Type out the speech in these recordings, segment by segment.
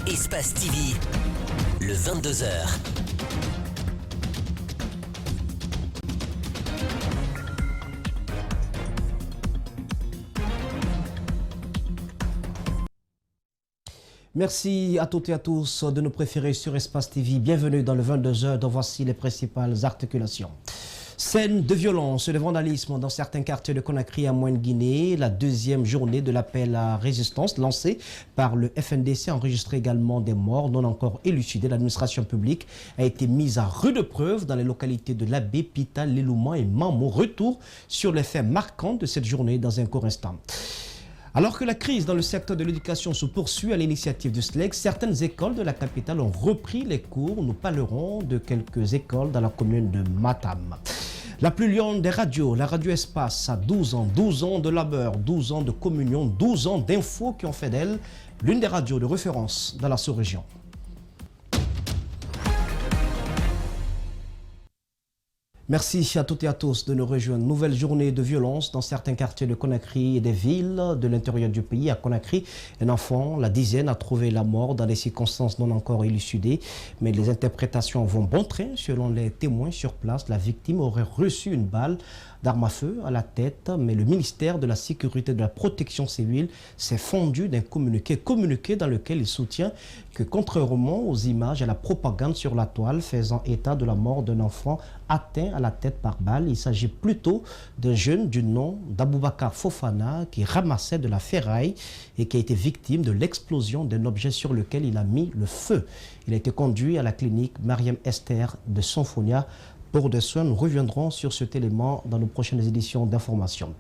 Espace TV, le 22h. Merci à toutes et à tous de nous préférer sur Espace TV. Bienvenue dans le 22h, dont voici les principales articulations. Scène de violence et de vandalisme dans certains quartiers de Conakry à Moine-Guinée. La deuxième journée de l'appel à résistance lancé par le FNDC a enregistré également des morts non encore élucidés. L'administration publique a été mise à rude preuve dans les localités de Labé, Pita, Lélouman et Mamou. Retour sur les faits marquants de cette journée dans un court instant. Alors que la crise dans le secteur de l'éducation se poursuit à l'initiative du SLEG, certaines écoles de la capitale ont repris les cours. Nous parlerons de quelques écoles dans la commune de Matam. La plus lionne des radios, la radio Espace, a 12 ans de labeur, 12 ans de communion, 12 ans d'infos qui ont fait d'elle l'une des radios de référence dans la sous-région. Merci à toutes et à tous de nous rejoindre. Nouvelle journée de violence dans certains quartiers de Conakry et des villes de l'intérieur du pays. À Conakry, un enfant, la dizaine, a trouvé la mort dans des circonstances non encore élucidées. Mais les interprétations vont bon train. Selon les témoins sur place, la victime aurait reçu une balle d'arme à feu à la tête. Mais le ministère de la Sécurité et de la Protection civile s'est fendu d'un communiqué dans lequel il soutient que contrairement aux images et à la propagande sur la toile faisant état de la mort d'un enfant atteint à la tête par balle, il s'agit plutôt d'un jeune du nom d'Aboubacar Fofana qui ramassait de la ferraille et qui a été victime de l'explosion d'un objet sur lequel il a mis le feu. Il a été conduit à la clinique Mariam Esther de Sonfonia pour des soins. Nous reviendrons sur cet élément dans nos prochaines éditions d'information.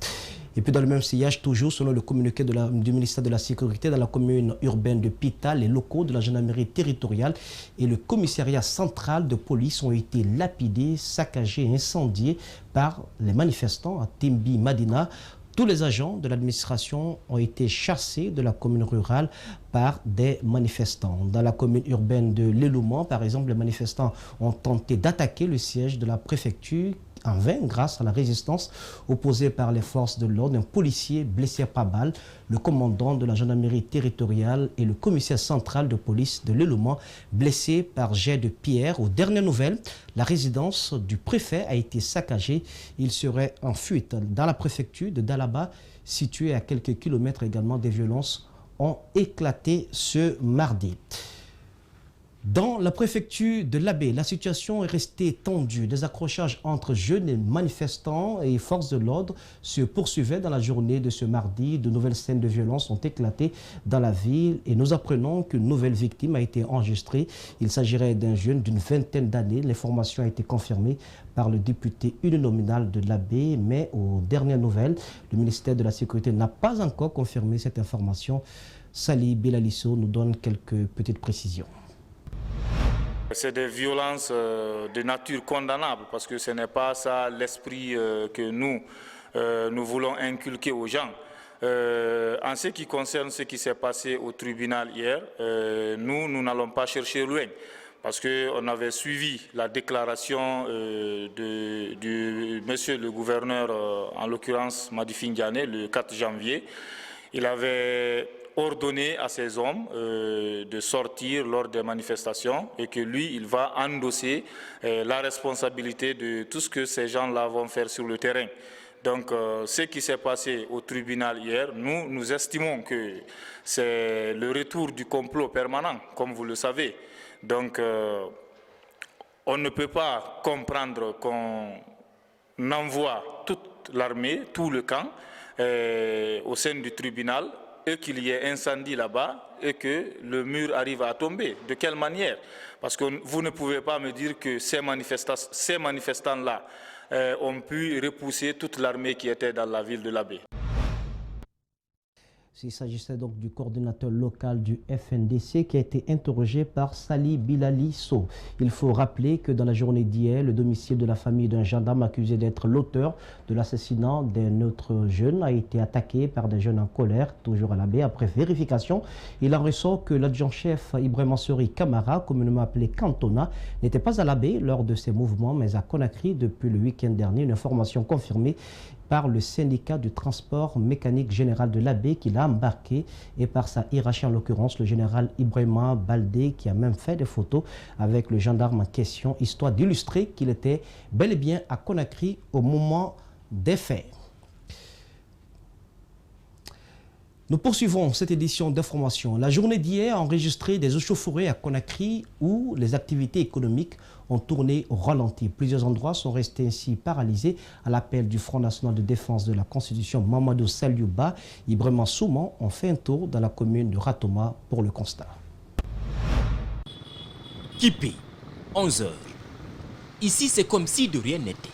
Et puis dans le même sillage, toujours selon le communiqué du ministère de la Sécurité, dans la commune urbaine de Pita, les locaux de la gendarmerie territoriale et le commissariat central de police ont été lapidés, saccagés et incendiés par les manifestants à Timbi Madina. Tous les agents de l'administration ont été chassés de la commune rurale par des manifestants. Dans la commune urbaine de Lélouman, par exemple, les manifestants ont tenté d'attaquer le siège de la préfecture en vain grâce à la résistance opposée par les forces de l'ordre. Un policier blessé par balle, le commandant de la gendarmerie territoriale et le commissaire central de police de Lélouman blessé par jet de pierre. Aux dernières nouvelles, la résidence du préfet a été saccagée. Il serait en fuite. Dans la préfecture de Dalaba, située à quelques kilomètres également, des violences ont éclaté ce mardi. Dans la préfecture de Labé, la situation est restée tendue. Des accrochages entre jeunes et manifestants et forces de l'ordre se poursuivaient dans la journée de ce mardi. De nouvelles scènes de violence ont éclaté dans la ville et nous apprenons qu'une nouvelle victime a été enregistrée. Il s'agirait d'un jeune d'une vingtaine d'années. L'information a été confirmée par le député uninominal de Labé, mais aux dernières nouvelles, le ministère de la Sécurité n'a pas encore confirmé cette information. Sali Belalisso nous donne quelques petites précisions. C'est des violences de nature condamnable parce que ce n'est pas ça l'esprit que nous voulons inculquer aux gens. En ce qui concerne ce qui s'est passé au tribunal hier, nous n'allons pas chercher loin parce qu'on avait suivi la déclaration du monsieur le gouverneur, en l'occurrence Madi Ndiané, le 4 janvier. Il avait ordonné à ces hommes de sortir lors des manifestations et que lui, il va endosser la responsabilité de tout ce que ces gens-là vont faire sur le terrain. Donc, ce qui s'est passé au tribunal hier, nous estimons que c'est le retour du complot permanent, comme vous le savez. Donc, on ne peut pas comprendre qu'on envoie toute l'armée, tout le camp, au sein du tribunal, et qu'il y ait incendie là-bas et que le mur arrive à tomber. De quelle manière? Parce que vous ne pouvez pas me dire que ces manifestants-là ont pu repousser toute l'armée qui était dans la ville de Labé. Il s'agissait donc du coordinateur local du FNDC qui a été interrogé par Sali Bilali-So. Il faut rappeler que dans la journée d'hier, le domicile de la famille d'un gendarme accusé d'être l'auteur de l'assassinat d'un autre jeune a été attaqué par des jeunes en colère, toujours à la baie. Après vérification, il en ressort que l'adjoint-chef Ibrahim Ansori Camara, communément appelé Cantona, n'était pas à la baie lors de ses mouvements, mais à Conakry depuis le week-end dernier. Une information confirmée par le syndicat du transport mécanique général de l'AB qui l'a embarqué et par sa hiérarchie, en l'occurrence le général Ibrahima Baldé, qui a même fait des photos avec le gendarme en question, histoire d'illustrer qu'il était bel et bien à Conakry au moment des faits. Nous poursuivons cette édition d'information. La journée d'hier a enregistré des échauffourées à Conakry où les activités économiques ont tourné au ralenti. Plusieurs endroits sont restés ainsi paralysés à l'appel du Front national de défense de la Constitution. Mamadou Saliouba, Ibrahima Souman ont fait un tour dans la commune de Ratoma pour le constat. Kipé, 11 heures. Ici, c'est comme si de rien n'était.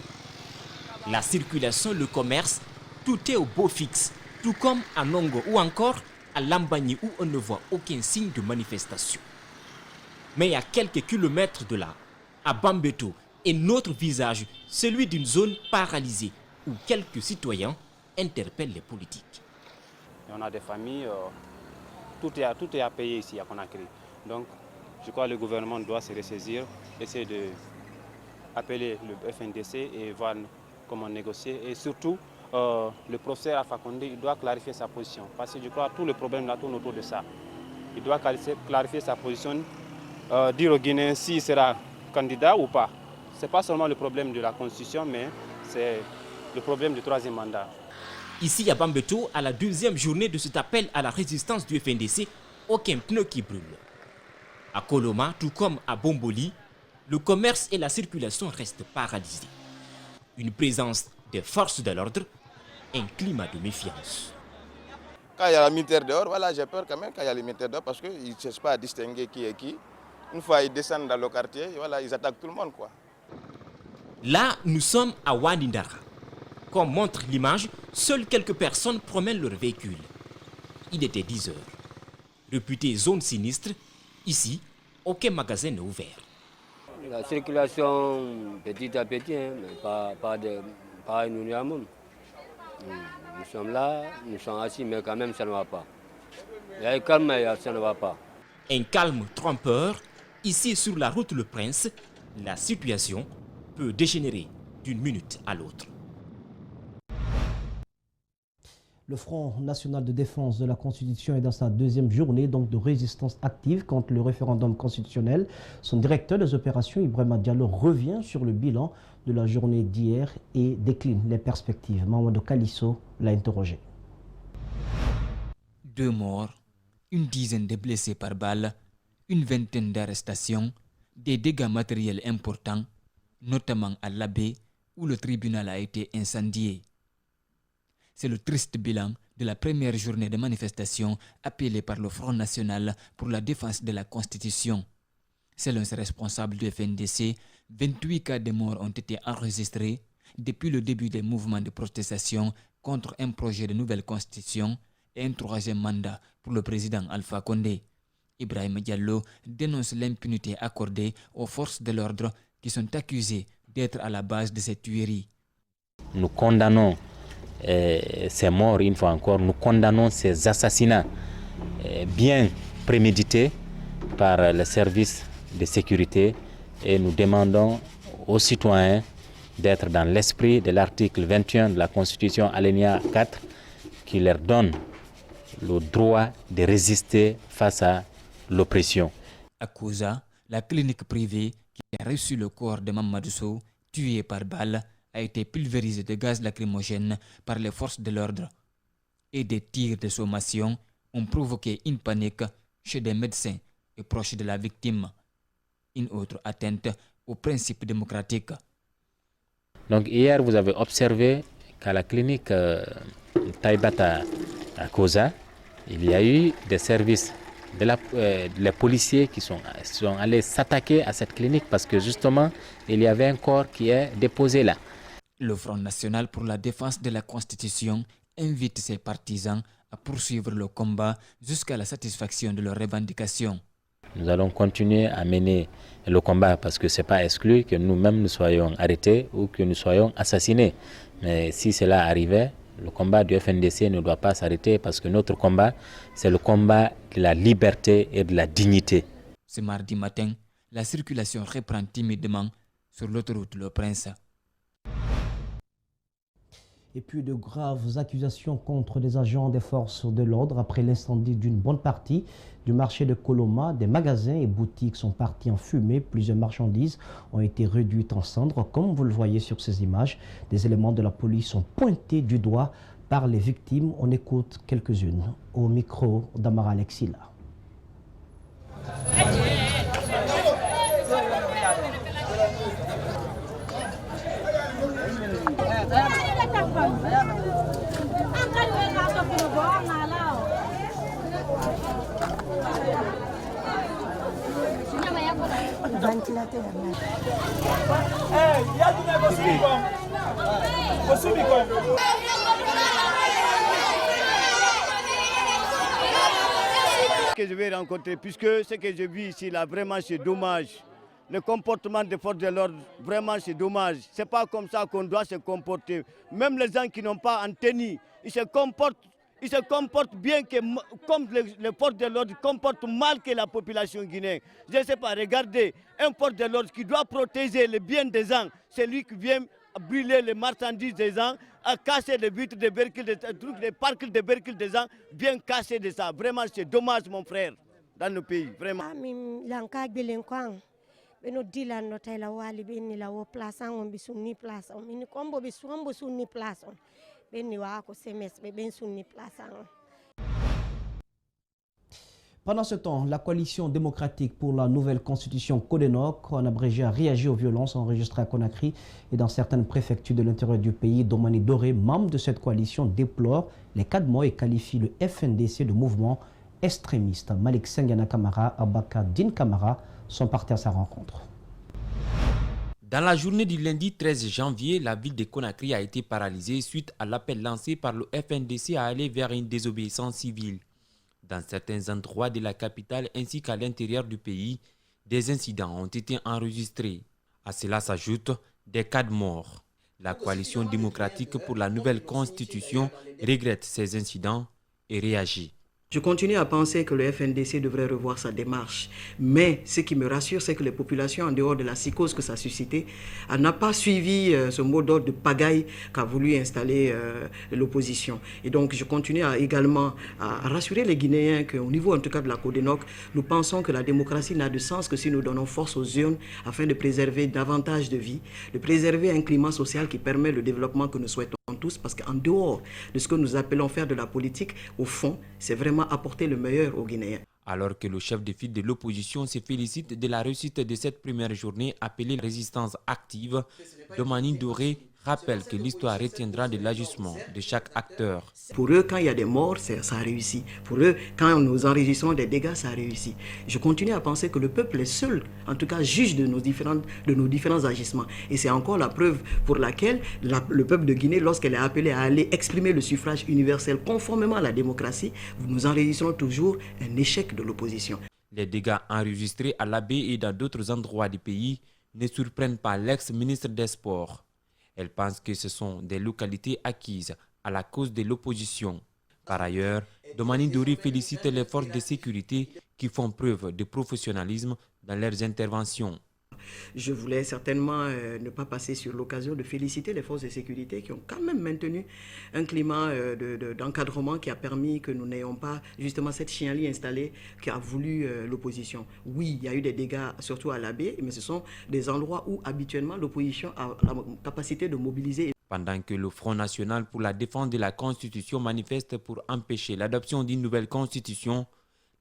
La circulation, le commerce, tout est au beau fixe. Tout comme à Nongo ou encore à Lambani où on ne voit aucun signe de manifestation. Mais à quelques kilomètres de là, à Bambeto, un autre visage, celui d'une zone paralysée où quelques citoyens interpellent les politiques. On a des familles, tout est à payer ici à Conakry. Donc je crois que le gouvernement doit se ressaisir, essayer d'appeler le FNDC et voir comment négocier et surtout le professeur Alpha Condé, il doit clarifier sa position. Parce que je crois que tout le problème là tourne autour de ça. Il doit clarifier sa position, dire aux Guinéens s'il sera candidat ou pas. Ce n'est pas seulement le problème de la Constitution, mais c'est le problème du troisième mandat. Ici à Bambeto, à la deuxième journée de cet appel à la résistance du FNDC, aucun pneu qui brûle. À Koloma, tout comme à Bomboli, le commerce et la circulation restent paralysés. Une présence des forces de l'ordre, un climat de méfiance. Quand il y a la militaire dehors, voilà, j'ai peur quand même quand il y a les militaires dehors parce qu'ils ne cherchent pas à distinguer qui est qui. Une fois ils descendent dans le quartier, voilà, ils attaquent tout le monde, quoi. Là, nous sommes à Wanindara. Comme montre l'image, seules quelques personnes promènent leur véhicule. Il était 10 heures. Réputée zone sinistre, ici, aucun magasin n'est ouvert. La circulation petit à petit, mais pas énormément. Nous sommes là, nous sommes assis, mais quand même ça ne va pas. Il y a un calme, mais ça ne va pas. Un calme trompeur, ici sur la route Le Prince, la situation peut dégénérer d'une minute à l'autre. Le Front national de défense de la Constitution est dans sa deuxième journée donc de résistance active contre le référendum constitutionnel. Son directeur des opérations, Ibrahima Diallo, revient sur le bilan de la journée d'hier et décline les perspectives. Mamadou Kalisso l'a interrogé. 2 morts, une dizaine de blessés par balle, une vingtaine d'arrestations, des dégâts matériels importants, notamment à l'Abbé où le tribunal a été incendié. C'est le triste bilan de la première journée de manifestation appelée par le Front national pour la défense de la Constitution. Selon ses responsables du FNDC, 28 cas de morts ont été enregistrés depuis le début des mouvements de protestation contre un projet de nouvelle constitution et un troisième mandat pour le président Alpha Condé. Ibrahima Diallo dénonce l'impunité accordée aux forces de l'ordre qui sont accusées d'être à la base de ces tueries. Nous condamnons ces morts une fois encore, nous condamnons ces assassinats bien prémédités par les services de sécurité et nous demandons aux citoyens d'être dans l'esprit de l'article 21 de la Constitution, alinéa 4, qui leur donne le droit de résister face à l'oppression. À Koza, la clinique privée qui a reçu le corps de Mamadou Sow, tué par balle, a été pulvérisée de gaz lacrymogène par les forces de l'ordre. Et des tirs de sommation ont provoqué une panique chez des médecins et proches de la victime. Une autre atteinte aux principes démocratiques. Donc hier, vous avez observé qu'à la clinique Taïbata à Koza, il y a eu des services les policiers qui sont allés s'attaquer à cette clinique parce que justement, il y avait un corps qui est déposé là. Le Front national pour la défense de la Constitution invite ses partisans à poursuivre le combat jusqu'à la satisfaction de leurs revendications. Nous allons continuer à mener le combat parce que ce n'est pas exclu que nous-mêmes nous soyons arrêtés ou que nous soyons assassinés. Mais si cela arrivait, le combat du FNDC ne doit pas s'arrêter parce que notre combat, c'est le combat de la liberté et de la dignité. Ce mardi matin, la circulation reprend timidement sur l'autoroute Le Prince. Et puis de graves accusations contre des agents des forces de l'ordre après l'incendie d'une bonne partie du marché de Koloma. Des magasins et boutiques sont partis en fumée. Plusieurs marchandises ont été réduites en cendres. Comme vous le voyez sur ces images, des éléments de la police sont pointés du doigt par les victimes. On écoute quelques-unes au micro d'Amara Alexila. Que je vais rencontrer, puisque ce que je vis ici, là, vraiment, c'est dommage. Le comportement des forces de l'ordre, vraiment, c'est dommage. Ce n'est pas comme ça qu'on doit se comporter. Même les gens qui n'ont pas en tenue, ils se comportent bien, comme les forces de l'ordre comportent mal que la population guinéenne. Je ne sais pas, regardez, un force de l'ordre qui doit protéger le bien des gens, c'est lui qui vient brûler les marchandises des gens, à casser les vitres des véhicules, les parcs des véhicules des gens, bien casser de ça. Vraiment, c'est dommage, mon frère, dans le pays, vraiment. Pendant ce temps, la coalition démocratique pour la nouvelle constitution Codenok, en abrégé, a réagi aux violences enregistrées à Conakry et dans certaines préfectures de l'intérieur du pays. Domani Doré, membre de cette coalition, déplore les cas de mort et qualifie le FNDC de mouvement extrémiste. Malik Senghana Kamara, Abaka Din Kamara sont partis à sa rencontre. Dans la journée du lundi 13 janvier, la ville de Conakry a été paralysée suite à l'appel lancé par le FNDC à aller vers une désobéissance civile. Dans certains endroits de la capitale ainsi qu'à l'intérieur du pays, des incidents ont été enregistrés. À cela s'ajoutent des cas de mort. La coalition démocratique pour la nouvelle constitution regrette ces incidents et réagit. Je continue à penser que le FNDC devrait revoir sa démarche. Mais ce qui me rassure, c'est que les populations, en dehors de la psychose que ça a suscité, n'ont pas suivi ce mot d'ordre de pagaille qu'a voulu installer l'opposition. Et donc, je continue également à rassurer les Guinéens qu'au niveau, en tout cas, de la Codenok, nous pensons que la démocratie n'a de sens que si nous donnons force aux urnes afin de préserver davantage de vie, de préserver un climat social qui permet le développement que nous souhaitons tous, parce qu'en dehors de ce que nous appelons faire de la politique, au fond, c'est vraiment apporter le meilleur aux Guinéens. Alors que le chef de file de l'opposition se félicite de la réussite de cette première journée appelée résistance active, Domani Doré rappelle que l'histoire retiendra de l'ajustement de chaque acteur. Pour eux, quand il y a des morts, ça réussit. Pour eux, quand nous enregistrons des dégâts, ça réussit. Je continue à penser que le peuple est seul, en tout cas juge de nos différents agissements. Et c'est encore la preuve pour laquelle le peuple de Guinée, lorsqu'elle est appelée à aller exprimer le suffrage universel conformément à la démocratie, nous enregistrons toujours un échec de l'opposition. Les dégâts enregistrés à l'Abbé et dans d'autres endroits du pays ne surprennent pas l'ex-ministre des Sports. Elle pense que ce sont des localités acquises à la cause de l'opposition. Par ailleurs, Domani Doré félicite les forces de sécurité qui font preuve de professionnalisme dans leurs interventions. Je voulais certainement ne pas passer sur l'occasion de féliciter les forces de sécurité qui ont quand même maintenu un climat d'encadrement qui a permis que nous n'ayons pas justement cette chienlit installée qui a voulu l'opposition. Oui, il y a eu des dégâts, surtout à l'Abbé, mais ce sont des endroits où habituellement l'opposition a la capacité de mobiliser. Pendant que le Front national pour la défense de la Constitution manifeste pour empêcher l'adoption d'une nouvelle Constitution,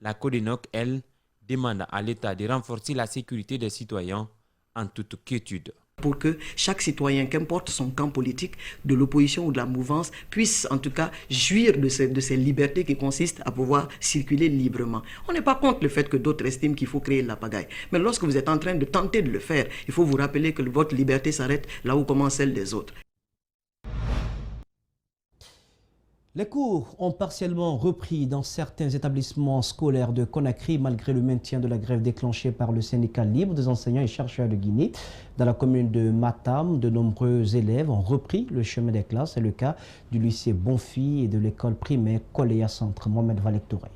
la Codenok, elle, demande à l'État de renforcer la sécurité des citoyens en toute quiétude. Pour que chaque citoyen, qu'importe son camp politique, de l'opposition ou de la mouvance, puisse en tout cas jouir de ces libertés qui consistent à pouvoir circuler librement. On n'est pas contre le fait que d'autres estiment qu'il faut créer la pagaille. Mais lorsque vous êtes en train de tenter de le faire, il faut vous rappeler que votre liberté s'arrête là où commence celle des autres. Les cours ont partiellement repris dans certains établissements scolaires de Conakry malgré le maintien de la grève déclenchée par le syndicat libre des enseignants et chercheurs de Guinée. Dans la commune de Matam, de nombreux élèves ont repris le chemin des classes. C'est le cas du lycée Bonfi et de l'école primaire Koléa Centre. Mohamed Valek Touré.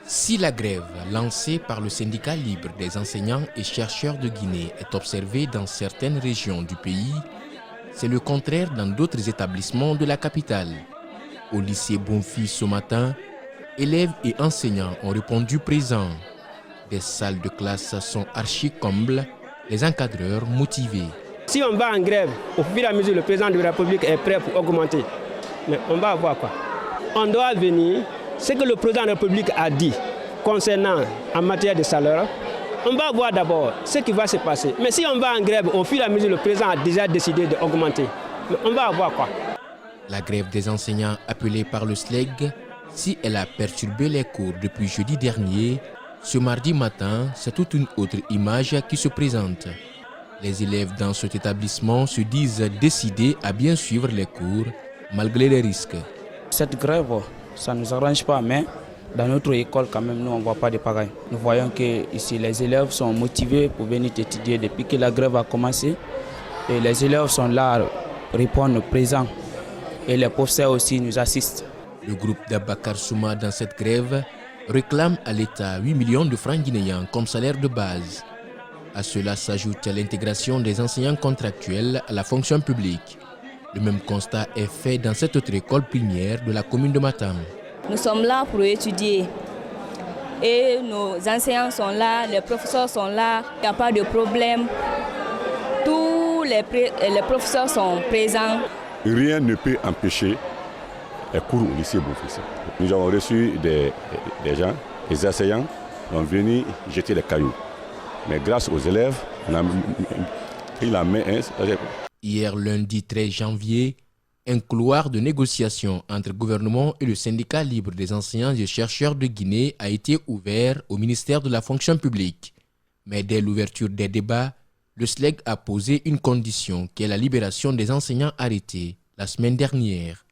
Si la grève lancée par le syndicat libre des enseignants et chercheurs de Guinée est observée dans certaines régions du pays, c'est le contraire dans d'autres établissements de la capitale. Au lycée Bonfils ce matin, élèves et enseignants ont répondu présents. Des salles de classe sont archi-combles, les encadreurs motivés. Si on va en grève, au fur et à mesure, le président de la République est prêt pour augmenter. Mais on va voir quoi. On doit venir, ce que le président de la République a dit concernant en matière de salaire, on va voir d'abord ce qui va se passer. Mais si on va en grève, au fur et à mesure, le président a déjà décidé d'augmenter. On va voir quoi. La grève des enseignants appelée par le SLEG, si elle a perturbé les cours depuis jeudi dernier, ce mardi matin, c'est toute une autre image qui se présente. Les élèves dans cet établissement se disent décidés à bien suivre les cours, malgré les risques. Cette grève, ça ne nous arrange pas, mais dans notre école, quand même, nous, on ne voit pas de pagaille. Nous voyons que ici, les élèves sont motivés pour venir étudier depuis que la grève a commencé. Et les élèves sont là, répondent présents. Et les professeurs aussi nous assistent. Le groupe d'Abakar Souma dans cette grève réclame à l'État 8 millions de francs guinéens comme salaire de base. À cela s'ajoute l'intégration des enseignants contractuels à la fonction publique. Le même constat est fait dans cette autre école primaire de la commune de Matam. Nous sommes là pour étudier et nos enseignants sont là, les professeurs sont là, il n'y a pas de problème. Tous les professeurs sont présents. Rien ne peut empêcher les cours au lycée Bonfils. Nous avons reçu des gens, des enseignants, qui ont venu jeter les cailloux. Mais grâce aux élèves, on a pris la main. Hier, lundi 13 janvier, un couloir de négociation entre le gouvernement et le syndicat libre des enseignants et chercheurs de Guinée a été ouvert au ministère de la fonction publique. Mais dès l'ouverture des débats, le SLEG a posé une condition qui est la libération des enseignants arrêtés la semaine dernière.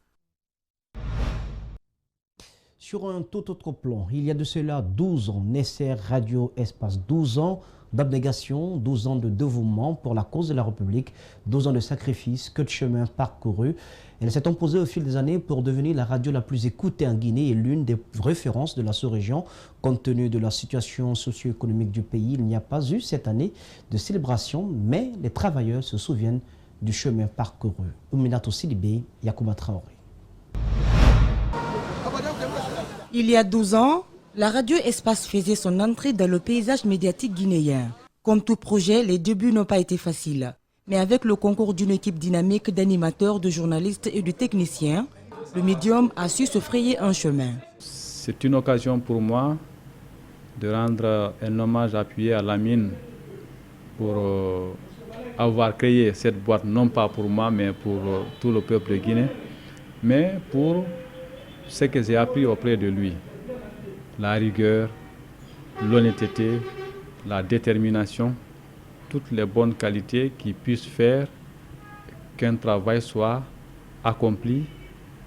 Sur un tout autre plan, il y a de cela 12 ans, Nesser Radio Espace, 12 ans d'abnégation, 12 ans de dévouement pour la cause de la République, 12 ans de sacrifice, que de chemin parcouru. Elle s'est imposée au fil des années pour devenir la radio la plus écoutée en Guinée et l'une des références de la sous-région. Compte tenu de la situation socio-économique du pays, il n'y a pas eu cette année de célébration, mais les travailleurs se souviennent du chemin parcouru. Ouminato Sidibé, Yacouba Traoré. Il y a 12 ans, la radio Espace faisait son entrée dans le paysage médiatique guinéen. Comme tout projet, les débuts n'ont pas été faciles. Mais avec le concours d'une équipe dynamique d'animateurs, de journalistes et de techniciens, le médium a su se frayer un chemin. C'est une occasion pour moi de rendre un hommage appuyé à Lamine pour avoir créé cette boîte, non pas pour moi, mais pour tout le peuple guinéen, mais pour ce que j'ai appris auprès de lui. La rigueur, l'honnêteté, la détermination, toutes les bonnes qualités qui puissent faire qu'un travail soit accompli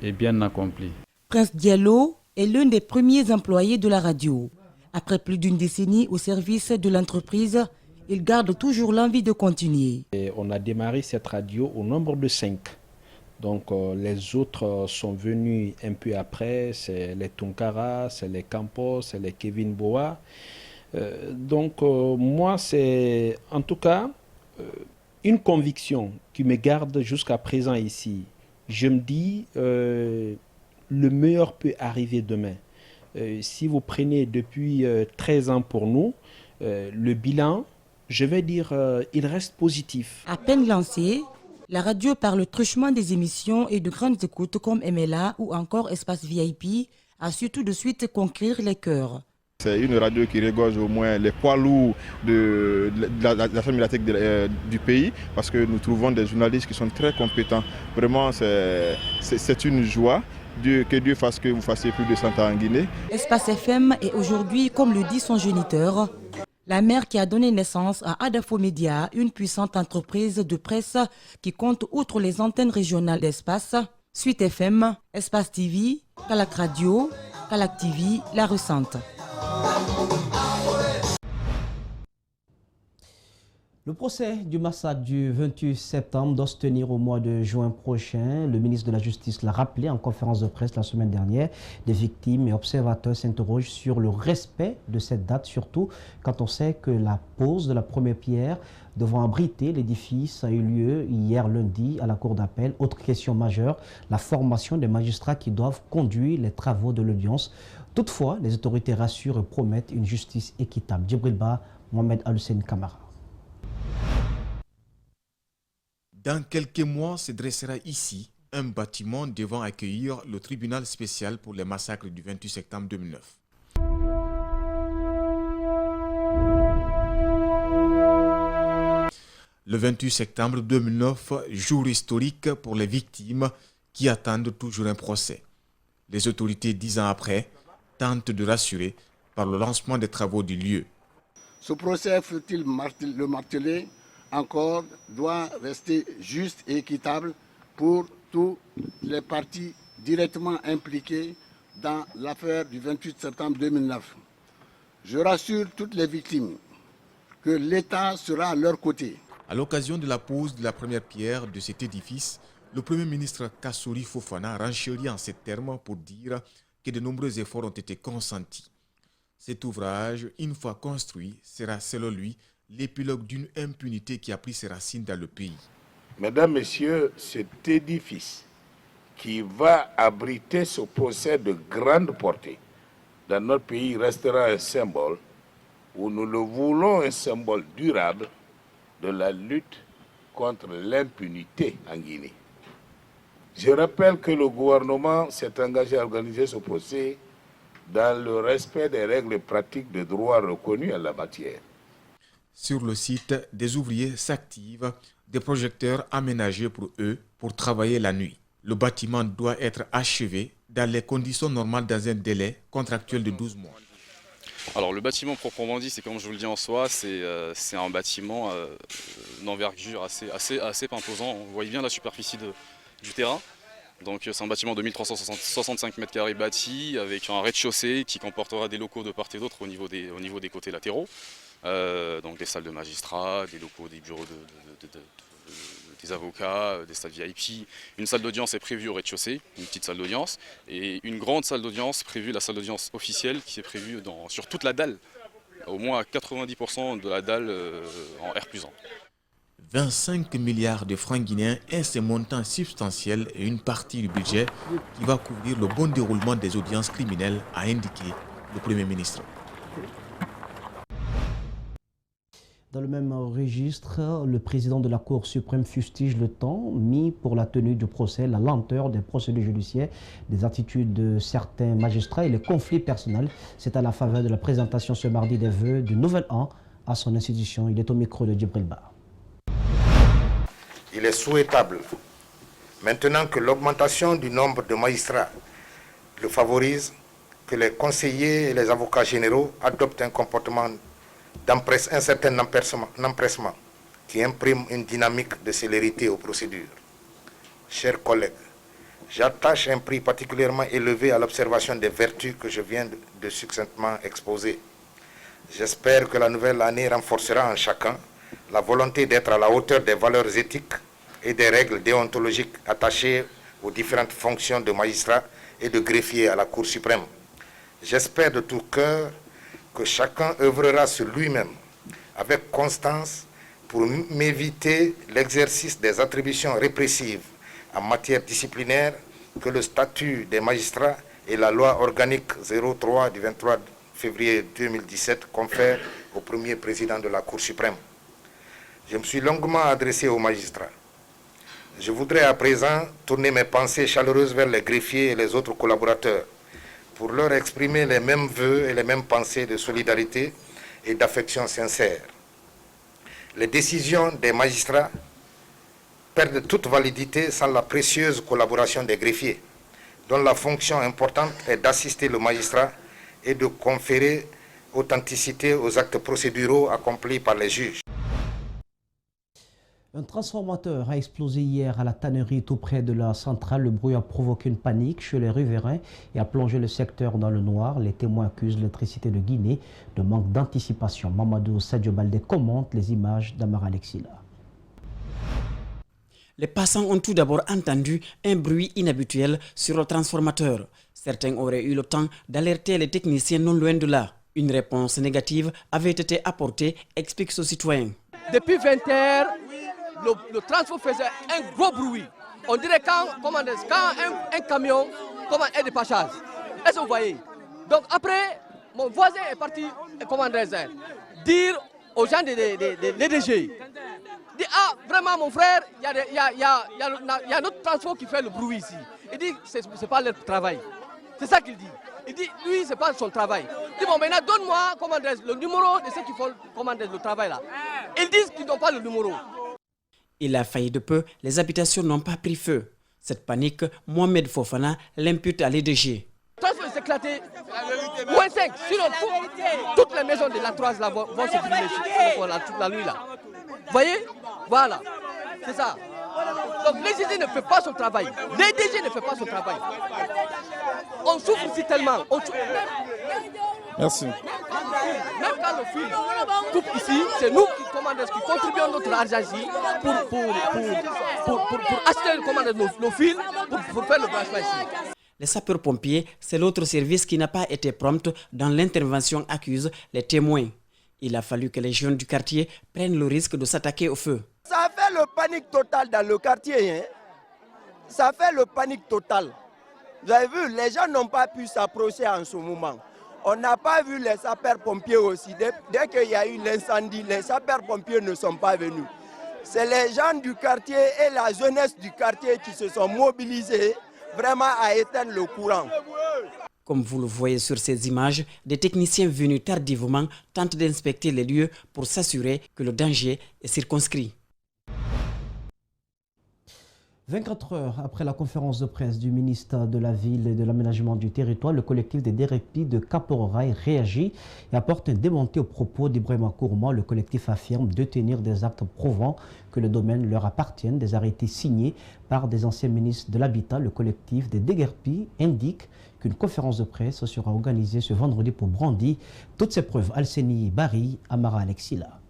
et bien accompli. Prince Diallo est l'un des premiers employés de la radio. Après plus d'une décennie au service de l'entreprise, il garde toujours l'envie de continuer. Et on a démarré cette radio au nombre de 5. Donc les autres sont venus un peu après, c'est les Tunkara, c'est les Campos, c'est les Kevin Boa. Moi, c'est en tout cas une conviction qui me garde jusqu'à présent ici. Je me dis, le meilleur peut arriver demain. Si vous prenez depuis 13 ans pour nous, le bilan, je vais dire, il reste positif. À peine lancée, la radio par le truchement des émissions et de grandes écoutes comme MLA ou encore Espace VIP a su tout de suite conquérir les cœurs. C'est une radio qui regorge au moins les poids lourds de la chaîne médiatique du pays parce que nous trouvons des journalistes qui sont très compétents. Vraiment, c'est une joie. Que Dieu fasse que vous fassiez plus de 100 ans en Guinée. Espace FM est aujourd'hui, comme le dit son géniteur, la mère qui a donné naissance à Adafo Média, une puissante entreprise de presse qui compte outre les antennes régionales d'Espace, Suite FM, Espace TV, Kalak Radio, Kalak TV, La Recente. Le procès du massacre du 28 septembre doit se tenir au mois de juin prochain. Le ministre de la Justice l'a rappelé en conférence de presse la semaine dernière. Des victimes et observateurs s'interrogent sur le respect de cette date, surtout quand on sait que la pose de la première pierre devant abriter l'édifice a eu lieu hier lundi à la cour d'appel. Autre question majeure, la formation des magistrats qui doivent conduire les travaux de l'audience. Toutefois, les autorités rassurent et promettent une justice équitable. Djibril Ba, Mohamed Al-Hussein Kamara. Dans quelques mois se dressera ici un bâtiment devant accueillir le tribunal spécial pour les massacres du 28 septembre 2009. Le 28 septembre 2009, jour historique pour les victimes qui attendent toujours un procès. Les autorités, 10 ans après, tentent de rassurer par le lancement des travaux du lieu. Ce procès, faut-il le marteler encore, doit rester juste et équitable pour toutes les parties directement impliquées dans l'affaire du 28 septembre 2009. Je rassure toutes les victimes que l'État sera à leur côté. À l'occasion de la pose de la première pierre de cet édifice, le Premier ministre Kassory Fofana renchérit en ces termes pour dire que de nombreux efforts ont été consentis. Cet ouvrage, une fois construit, sera selon lui l'épilogue d'une impunité qui a pris ses racines dans le pays. Mesdames, Messieurs, cet édifice qui va abriter ce procès de grande portée dans notre pays restera un symbole, où nous le voulons un symbole durable de la lutte contre l'impunité en Guinée. Je rappelle que le gouvernement s'est engagé à organiser ce procès dans le respect des règles pratiques de droit reconnues en la matière. Sur le site, des ouvriers s'activent, des projecteurs aménagés pour eux pour travailler la nuit. Le bâtiment doit être achevé dans les conditions normales dans un délai contractuel de 12 mois. Alors le bâtiment proprement dit, c'est comme je vous le dis en soi, c'est un bâtiment d'envergure assez imposant. Vous voyez bien la superficie du terrain. Donc c'est un bâtiment de 1365 m² bâti avec un rez-de-chaussée qui comportera des locaux de part et d'autre au niveau des côtés latéraux. Donc des salles de magistrats, des locaux des bureaux des avocats, des salles VIP. Une salle d'audience est prévue au rez-de-chaussée, une petite salle d'audience, et une grande salle d'audience prévue, la salle d'audience officielle, qui est prévue sur toute la dalle, au moins à 90% de la dalle en R+1. 25 milliards de francs guinéens est ce montant substantiel et une partie du budget qui va couvrir le bon déroulement des audiences criminelles, a indiqué le Premier ministre. Dans le même registre, le président de la Cour suprême fustige le temps mis pour la tenue du procès, la lenteur des procédures judiciaires, des attitudes de certains magistrats et les conflits personnels. C'est à la faveur de la présentation ce mardi des vœux du nouvel an à son institution. Il est au micro de Djibril Ba. Il est souhaitable, maintenant que l'augmentation du nombre de magistrats le favorise, que les conseillers et les avocats généraux adoptent un comportement un certain empressement qui imprime une dynamique de célérité aux procédures. Chers collègues, j'attache un prix particulièrement élevé à l'observation des vertus que je viens de succinctement exposer. J'espère que la nouvelle année renforcera en chacun la volonté d'être à la hauteur des valeurs éthiques et des règles déontologiques attachées aux différentes fonctions de magistrat et de greffier à la Cour suprême. J'espère de tout cœur que chacun œuvrera sur lui-même avec constance pour m'éviter l'exercice des attributions répressives en matière disciplinaire que le statut des magistrats et la loi organique 03 du 23 février 2017 confèrent au premier président de la Cour suprême. Je me suis longuement adressé aux magistrats. Je voudrais à présent tourner mes pensées chaleureuses vers les greffiers et les autres collaborateurs pour leur exprimer les mêmes vœux et les mêmes pensées de solidarité et d'affection sincère. Les décisions des magistrats perdent toute validité sans la précieuse collaboration des greffiers, dont la fonction importante est d'assister le magistrat et de conférer authenticité aux actes procéduraux accomplis par les juges. Un transformateur a explosé hier à la tannerie tout près de la centrale. Le bruit a provoqué une panique chez les riverains et a plongé le secteur dans le noir. Les témoins accusent l'électricité de Guinée de manque d'anticipation. Mamadou Sadio Baldé commente les images d'Amara Alexila. Les passants ont tout d'abord entendu un bruit inhabituel sur le transformateur. Certains auraient eu le temps d'alerter les techniciens non loin de là. Une réponse négative avait été apportée, explique ce citoyen. Depuis 20 heures, le transport faisait un gros bruit. On dirait quand un camion est de passage. Est-ce que vous voyez? Donc après, mon voisin est parti dire aux gens de l'EDG. Il dit, ah, vraiment mon frère, il y a notre transport qui fait le bruit ici. Il dit, c'est pas leur travail. C'est ça qu'il dit. Il dit, lui, c'est pas son travail. Il dit, bon, maintenant, donne-moi le numéro de ceux qui font le travail là. Ils disent qu'ils n'ont pas le numéro. Il a failli de peu, les habitations n'ont pas pris feu. Cette panique, Mohamed Fofana l'impute à l'EDG. Le transport s'est éclaté. Moins 5, sinon toutes les maisons de la 3 là vont se brûler toute la nuit là. Vous voyez? Voilà, c'est ça. Donc l'EDG ne fait pas son travail. L'EDG ne fait pas son travail. On souffre ici tellement. Merci. Même quand le fil coupe ici, c'est nous qui contribuons notre argent ici pour acheter nos fils pour faire le branchement ici. Les sapeurs-pompiers, c'est l'autre service qui n'a pas été prompt dans l'intervention, accuse les témoins. Il a fallu que les jeunes du quartier prennent le risque de s'attaquer au feu. Ça fait le panique total dans le quartier. Hein? Ça fait le panique total. Vous avez vu, les gens n'ont pas pu s'approcher en ce moment. On n'a pas vu les sapeurs-pompiers aussi. Dès qu'il y a eu l'incendie, les sapeurs-pompiers ne sont pas venus. C'est les gens du quartier et la jeunesse du quartier qui se sont mobilisés vraiment à éteindre le courant. Comme vous le voyez sur ces images, des techniciens venus tardivement tentent d'inspecter les lieux pour s'assurer que le danger est circonscrit. 24 heures après la conférence de presse du ministre de la Ville et de l'Aménagement du Territoire, le collectif des DRP de Kapororaï réagit et apporte un démenti aux propos d'Ibrahima Kourma. Le collectif affirme détenir des actes prouvant que le domaine leur appartient, des arrêtés signés par des anciens ministres de l'Habitat. Le collectif des DRP indique qu'une conférence de presse sera organisée ce vendredi pour brandir toutes ces preuves. Alseni Bari, Amara Alexila.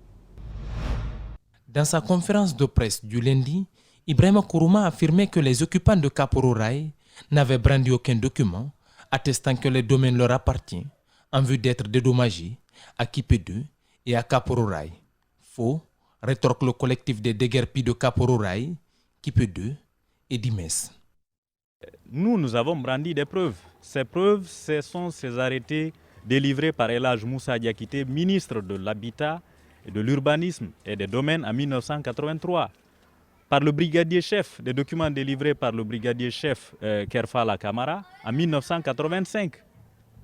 Dans sa conférence de presse du lundi, Ibrahima Kourma a affirmé que les occupants de Kapororaï n'avaient brandi aucun document attestant que le domaine leur appartient en vue d'être dédommagés à Kipé 2 et à Kapororaï. Faux, rétorque le collectif des déguerpis de Kapororaï, Kipé 2 et Dimès. Nous avons brandi des preuves. Ces preuves, ce sont ces arrêtés délivrés par El Hadj Moussa Diakité, ministre de l'Habitat et de l'Urbanisme et des Domaines en 1983. Par le brigadier chef, des documents délivrés par le brigadier chef Kerfala Kamara en 1985.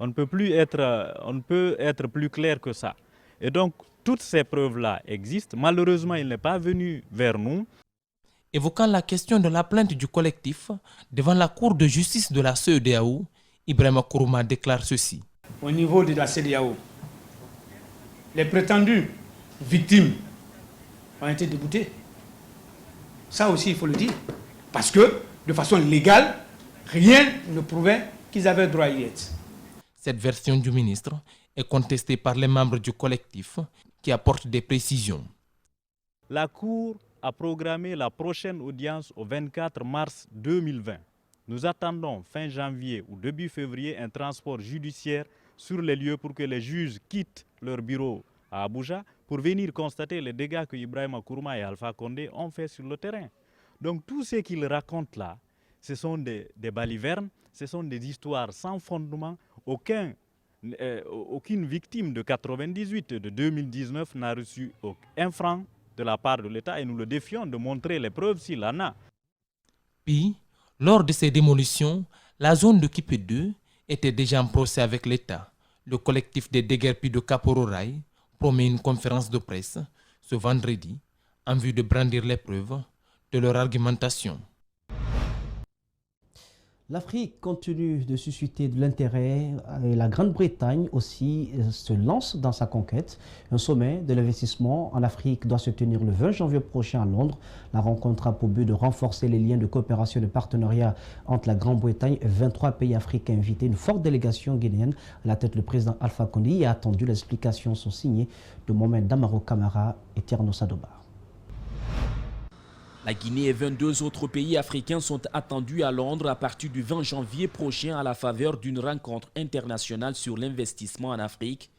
On ne peut être plus clair que ça. Et donc, toutes ces preuves-là existent. Malheureusement, il n'est pas venu vers nous. Évoquant la question de la plainte du collectif devant la Cour de justice de la CEDEAO, Ibrahima Kourma déclare ceci. Au niveau de la CEDEAO, les prétendues victimes ont été déboutés. Ça aussi, il faut le dire. Parce que, de façon légale, rien ne prouvait qu'ils avaient droit à y être. Cette version du ministre est contestée par les membres du collectif qui apportent des précisions. La Cour a programmé la prochaine audience au 24 mars 2020. Nous attendons fin janvier ou début février un transport judiciaire sur les lieux pour que les juges quittent leur bureau à Abuja pour venir constater les dégâts que Ibrahima Kourma et Alpha Condé ont fait sur le terrain. Donc tout ce qu'ils racontent là, ce sont des balivernes, ce sont des histoires sans fondement. Aucune victime de 98 et de 2019 n'a reçu aucun franc de la part de l'État et nous le défions de montrer les preuves s'il en a. Puis, lors de ces démolitions, la zone de Kipé 2 était déjà en procès avec l'État. Le collectif des déguerpis de Kapororaï promet une conférence de presse ce vendredi en vue de brandir les preuves de leur argumentation. L'Afrique continue de susciter de l'intérêt et la Grande-Bretagne aussi se lance dans sa conquête. Un sommet de l'investissement en Afrique doit se tenir le 20 janvier prochain à Londres. La rencontre a pour but de renforcer les liens de coopération et de partenariat entre la Grande-Bretagne et 23 pays africains invités. Une forte délégation guinéenne à la tête le président Alpha Condé a attendu. Les explications sont signées de Mohamed Damaro Camara et Tierno Sadobar. La Guinée et 22 autres pays africains sont attendus à Londres à partir du 20 janvier prochain à la faveur d'une rencontre internationale sur l'investissement en Afrique.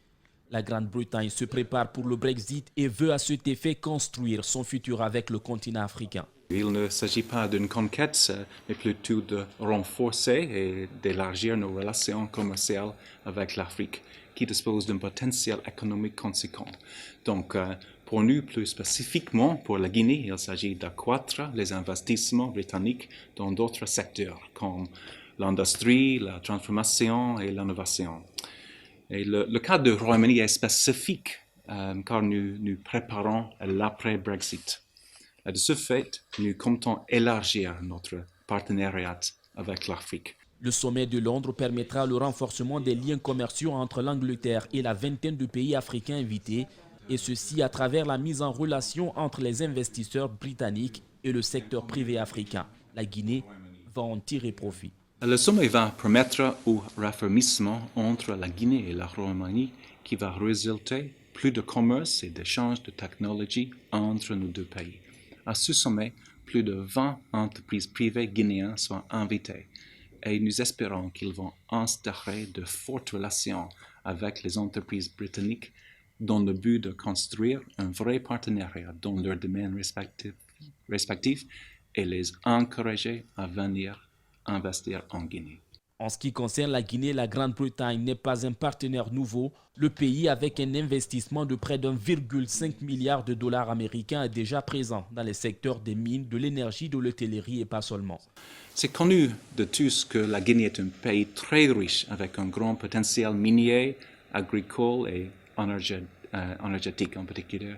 La Grande-Bretagne se prépare pour le Brexit et veut à cet effet construire son futur avec le continent africain. Il ne s'agit pas d'une conquête, mais plutôt de renforcer et d'élargir nos relations commerciales avec l'Afrique, qui dispose d'un potentiel économique conséquent. Donc, pour nous, plus spécifiquement pour la Guinée, il s'agit d'accroître les investissements britanniques dans d'autres secteurs, comme l'industrie, la transformation et l'innovation. Et le cas du Royaume-Uni est spécifique, car nous préparons l'après-Brexit. De ce fait, nous comptons élargir notre partenariat avec l'Afrique. Le sommet de Londres permettra le renforcement des liens commerciaux entre l'Angleterre et la vingtaine de pays africains invités, et ceci à travers la mise en relation entre les investisseurs britanniques et le secteur privé africain. La Guinée va en tirer profit. Le sommet va permettre au raffermissement entre la Guinée et le Royaume-Uni qui va résulter plus de commerce et d'échanges de technologies entre nos deux pays. À ce sommet, plus de 20 entreprises privées guinéennes sont invitées et nous espérons qu'ils vont instaurer de fortes relations avec les entreprises britanniques dans le but de construire un vrai partenariat dans leurs domaines respectifs et les encourager à venir investir en Guinée. En ce qui concerne la Guinée, la Grande-Bretagne n'est pas un partenaire nouveau. Le pays, avec un investissement de près d'1,5 milliard de dollars américains, est déjà présent dans les secteurs des mines, de l'énergie, de l'hôtellerie et pas seulement. C'est connu de tous que la Guinée est un pays très riche avec un grand potentiel minier, agricole et énergétique, en particulier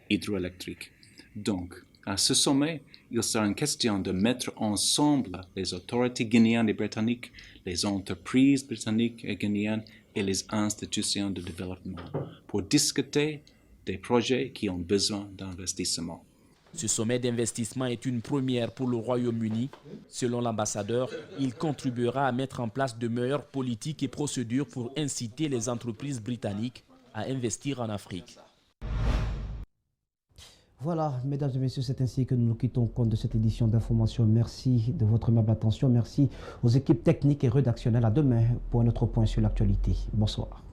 hydroélectrique. Donc, à ce sommet, il sera une question de mettre ensemble les autorités guinéennes et britanniques, les entreprises britanniques et guinéennes et les institutions de développement pour discuter des projets qui ont besoin d'investissement. Ce sommet d'investissement est une première pour le Royaume-Uni. Selon l'ambassadeur, il contribuera à mettre en place de meilleures politiques et procédures pour inciter les entreprises britanniques à investir en Afrique. Voilà, mesdames et messieurs, c'est ainsi que nous nous quittons compte de cette édition d'information. Merci de votre aimable attention. Merci aux équipes techniques et rédactionnelles. À demain pour un autre point sur l'actualité. Bonsoir.